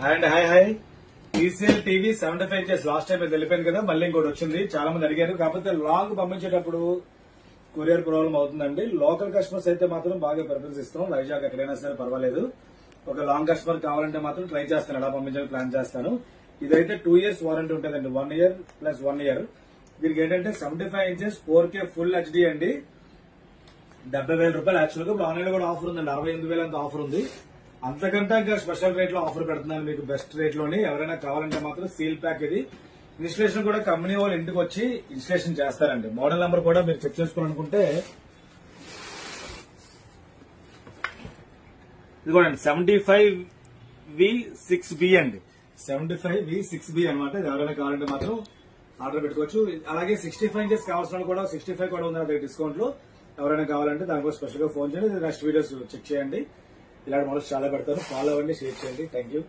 And hi TCL TV 75 inches last time వెళ్ళిపోయింది కదా, మళ్ళీ ఇంకోటి వచ్చింది. చాలా మంది అడిగారు, కాకపోతే లాంగ్ పంపించేటప్పుడు కొరియర్ ప్రాబ్లం అవుతుందండి. లోకల్ కస్టమర్స్ అయితే మాత్రం బాగా ప్రిఫరెన్స్ ఇస్తాం. వైజాగ్ ఎక్కడైనా సరే పర్వాలేదు. ఒక లాంగ్ కస్టమర్ కావాలంటే మాత్రం ట్రై చేస్తాను, ఎలా పంపించాలని ప్లాన్ చేస్తాను. ఇదైతే 2 years వారంటీ ఉంటుందండి, 1 year ప్లస్ 1 year. దీనికి ఏంటంటే 75 ఇంచెస్ 4K ఫుల్ హెచ్డీ అండి. 70,000 రూపాయలు. యాక్చువల్ గా ఇప్పుడు ఆన్లైన్ కూడా ఆఫర్ ఉందండి, 68,000 అంత ఆఫర్ ఉంది. అంతకంటే ఇంకా స్పెషల్ రేట్ లో ఆఫర్ పెడుతున్నాను మీకు, బెస్ట్ రేట్ లోని. ఎవరైనా కావాలంటే మాత్రం సీల్ ప్యాక్ ఇది. ఇన్స్టలేషన్ కూడా కంపెనీ వాళ్ళు ఇంటికి వచ్చి ఇన్స్టలేషన్ చేస్తారండి. మోడల్ నెంబర్ కూడా మీరు చెక్ చేసుకోవాలనుకుంటే ఇదిగోండి, 75V6B అండి. 75V6B అనమాట. ఎవరైనా కావాలంటే మాత్రం ఆర్డర్ పెట్టుకోవచ్చు. అలాగే 65 ఇంచెస్ కావాల్సిన కూడా 65 కూడా ఉంది నా డిస్కౌంట్ లో. ఎవరైనా కావాలంటే దానికోసం స్పెషల్ గా ఫోన్ చేయండి. నెక్స్ట్ వీడియోస్ చెక్ చేయండి. ఇలాంటి మోడల్స్ చాలా పెడతారు. ఫాలో అవ్వండి, షేర్ చేయండి. Thank you.